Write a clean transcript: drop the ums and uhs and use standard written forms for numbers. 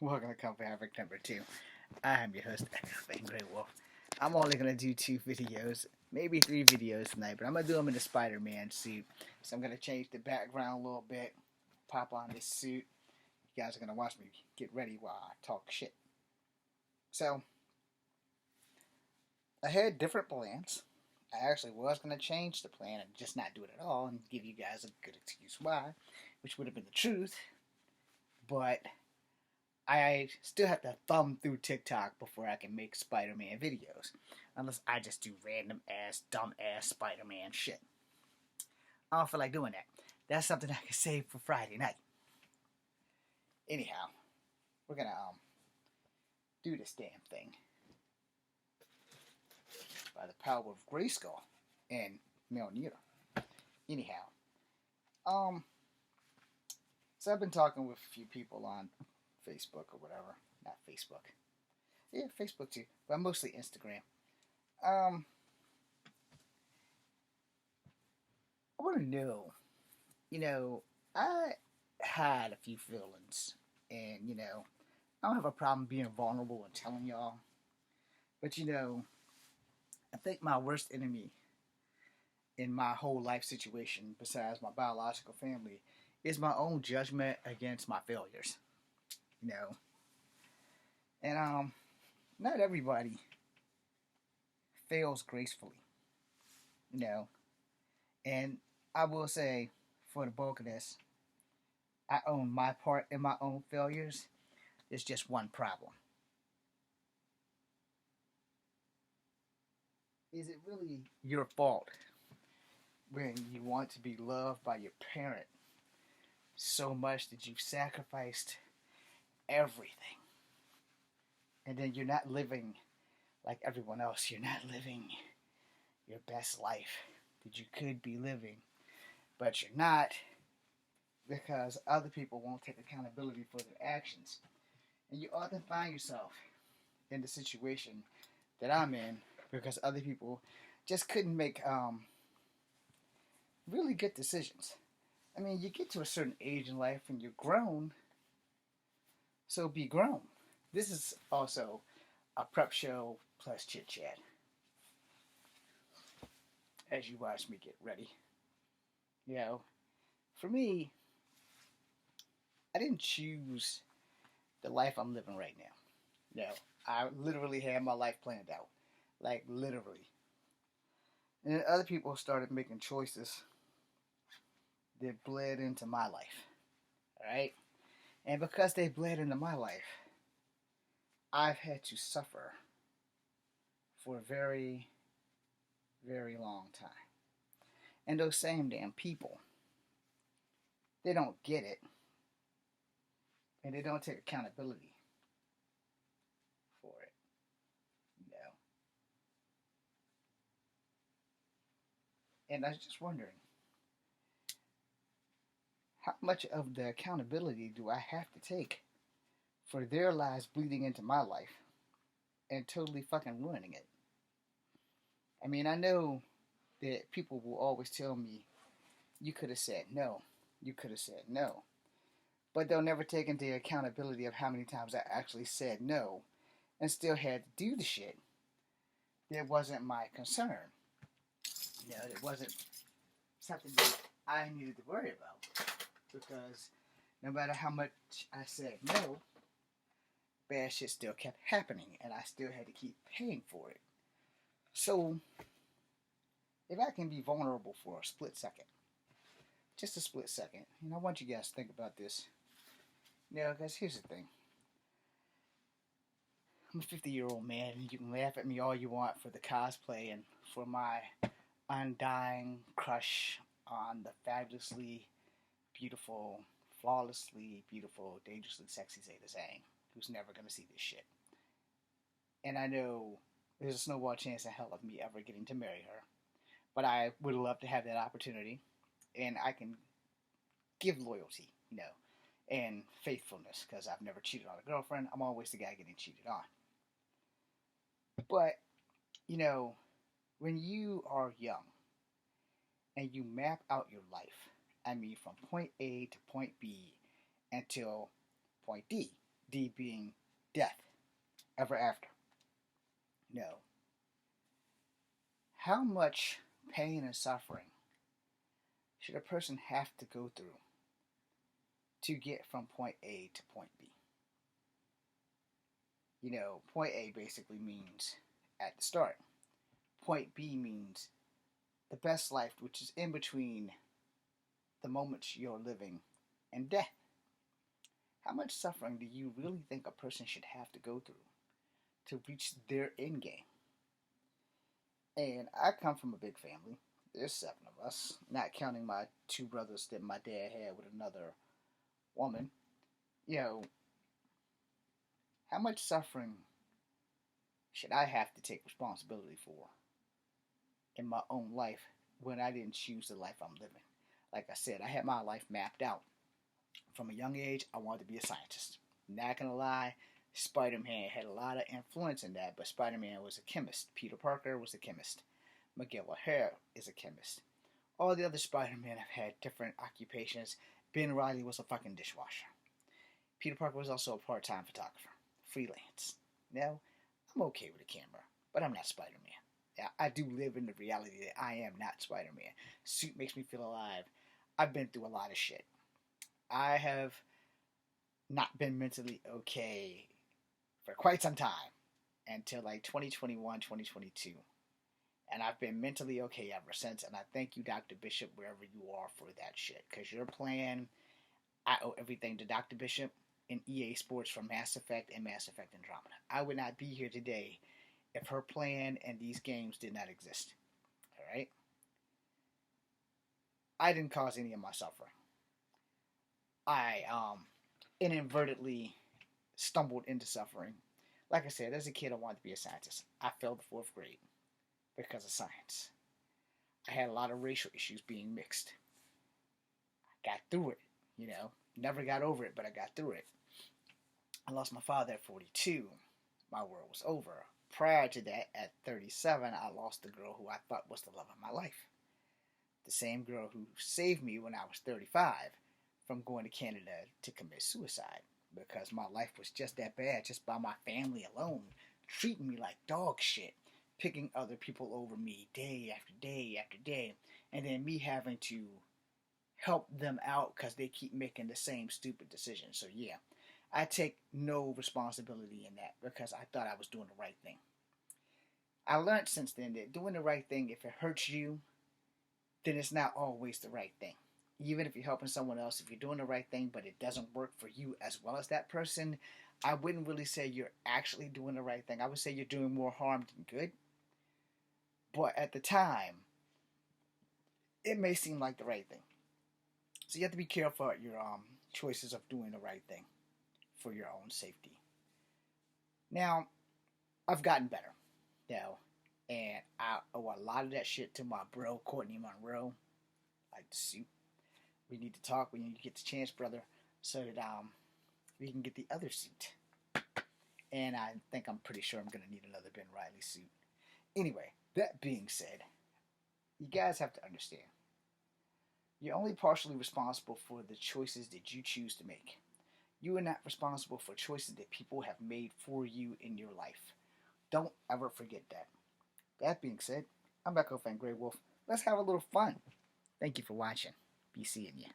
Welcome to Comfort Havoc number 2. I am your host, Van Grey Wolf. I'm only going to do 2 videos, maybe 3 videos tonight, but I'm going to do them in the Spider-Man suit. So I'm going to change the background a little bit, pop on this suit. You guys are going to watch me get ready while I talk shit. So, I had different plans. I actually was going to change the plan and just not do it at all and give you guys a good excuse why, which would have been the truth. But I still have to thumb through TikTok before I can make Spider-Man videos. Unless I just do random ass, dumb ass Spider-Man shit. I don't feel like doing that. That's something I can save for Friday night. Anyhow, we're gonna do this damn thing by the power of Grayskull and Mjolnir. Anyhow, so I've been talking with a few people on Facebook or whatever. Not Facebook. Yeah, Facebook too, but mostly Instagram. I want to know, you know, I had a few feelings, and I don't have a problem being vulnerable and telling y'all, but I think my worst enemy in my whole life situation, besides my biological family, is my own judgment against my failures. You know, and not everybody fails gracefully. You know, and I will say, for the bulk of this, I own my part in my own failures. There's just one problem. Is it really your fault when you want to be loved by your parent so much that you've sacrificed everything? And then you're not living like everyone else. You're not living your best life that you could be living, but you're not because other people won't take accountability for their actions. And you often find yourself in the situation that I'm in because other people just couldn't make really good decisions. I mean, you get to a certain age in life and you're grown, so be grown. This is also a prep show plus chit chat as you watch me get ready. You know, for me, I didn't choose the life I'm living right now. No, I literally had my life planned out. Like, literally. And then other people started making choices that bled into my life. Alright? And because they bled into my life, I've had to suffer for a very, very long time. And those same damn people, they don't get it. And they don't take accountability for it. You know? And I was just wondering, how much of the accountability do I have to take for their lives bleeding into my life and totally fucking ruining it? I mean, I know that people will always tell me, you could have said no. You could have said no. But they'll never take into accountability of how many times I actually said no and still had to do the shit that wasn't my concern. It wasn't something that I needed to worry about. Because no matter how much I said no, bad shit still kept happening and I still had to keep paying for it. So, if I can be vulnerable for a split second, just a split second, I want you guys to think about this. Because here's the thing. I'm a 50-year-old man, and you can laugh at me all you want for the cosplay and for my undying crush on the fabulously beautiful, flawlessly beautiful, dangerously sexy Zeta Zhang, who's never going to see this shit. And I know there's a snowball chance in hell of me ever getting to marry her. But I would love to have that opportunity. And I can give loyalty, and faithfulness, because I've never cheated on a girlfriend. I'm always the guy getting cheated on. But, when you are young and you map out your life, I mean from point A to point B until point D. D being death, ever after. No. How much pain and suffering should a person have to go through to get from point A to point B? Point A basically means at the start. Point B means the best life, which is in between the moments you're living and death. How much suffering do you really think a person should have to go through to reach their end game? And I come from a big family. There's 7 of us, not counting my 2 brothers that my dad had with another woman. You know, how much suffering should I have to take responsibility for in my own life when I didn't choose the life I'm living? Like I said, I had my life mapped out. From a young age, I wanted to be a scientist. Not gonna lie, Spider-Man had a lot of influence in that, but Spider-Man was a chemist. Peter Parker was a chemist. Miguel O'Hara is a chemist. All the other Spider-Men have had different occupations. Ben Reilly was a fucking dishwasher. Peter Parker was also a part-time photographer. Freelance. Now, I'm okay with a camera, but I'm not Spider-Man. Yeah, I do live in the reality that I am not Spider-Man. Suit makes me feel alive. I've been through a lot of shit. I have not been mentally okay for quite some time until like 2021, 2022. And I've been mentally okay ever since. And I thank you, Dr. Bishop, wherever you are, for that shit. Because your plan, I owe everything to Dr. Bishop and EA Sports for Mass Effect and Mass Effect Andromeda. I would not be here today if her plan and these games did not exist. Alright? I didn't cause any of my suffering. I inadvertently stumbled into suffering. Like I said, as a kid, I wanted to be a scientist. I failed the 4th grade because of science. I had a lot of racial issues being mixed. I got through it, Never got over it, but I got through it. I lost my father at 42. My world was over. Prior to that, at 37, I lost the girl who I thought was the love of my life. The same girl who saved me when I was 35 from going to Canada to commit suicide because my life was just that bad just by my family alone, treating me like dog shit, picking other people over me day after day after day, and then me having to help them out because they keep making the same stupid decisions. So yeah, I take no responsibility in that because I thought I was doing the right thing. I learned since then that doing the right thing, if it hurts you, then it's not always the right thing. Even if you're helping someone else, if you're doing the right thing, but it doesn't work for you as well as that person, I wouldn't really say you're actually doing the right thing. I would say you're doing more harm than good. But at the time, it may seem like the right thing. So you have to be careful at your choices of doing the right thing for your own safety. Now, I've gotten better now, and I owe a lot of that shit to my bro, Courtney Monroe, like the suit. We need to talk when you get the chance, brother, so that we can get the other suit. And I think I'm pretty sure I'm going to need another Ben Reilly suit. Anyway, that being said, you guys have to understand. You're only partially responsible for the choices that you choose to make. You are not responsible for choices that people have made for you in your life. Don't ever forget that. That being said, I'm Echo Fan Grey Wolf. Let's have a little fun. Thank you for watching. Be seeing you.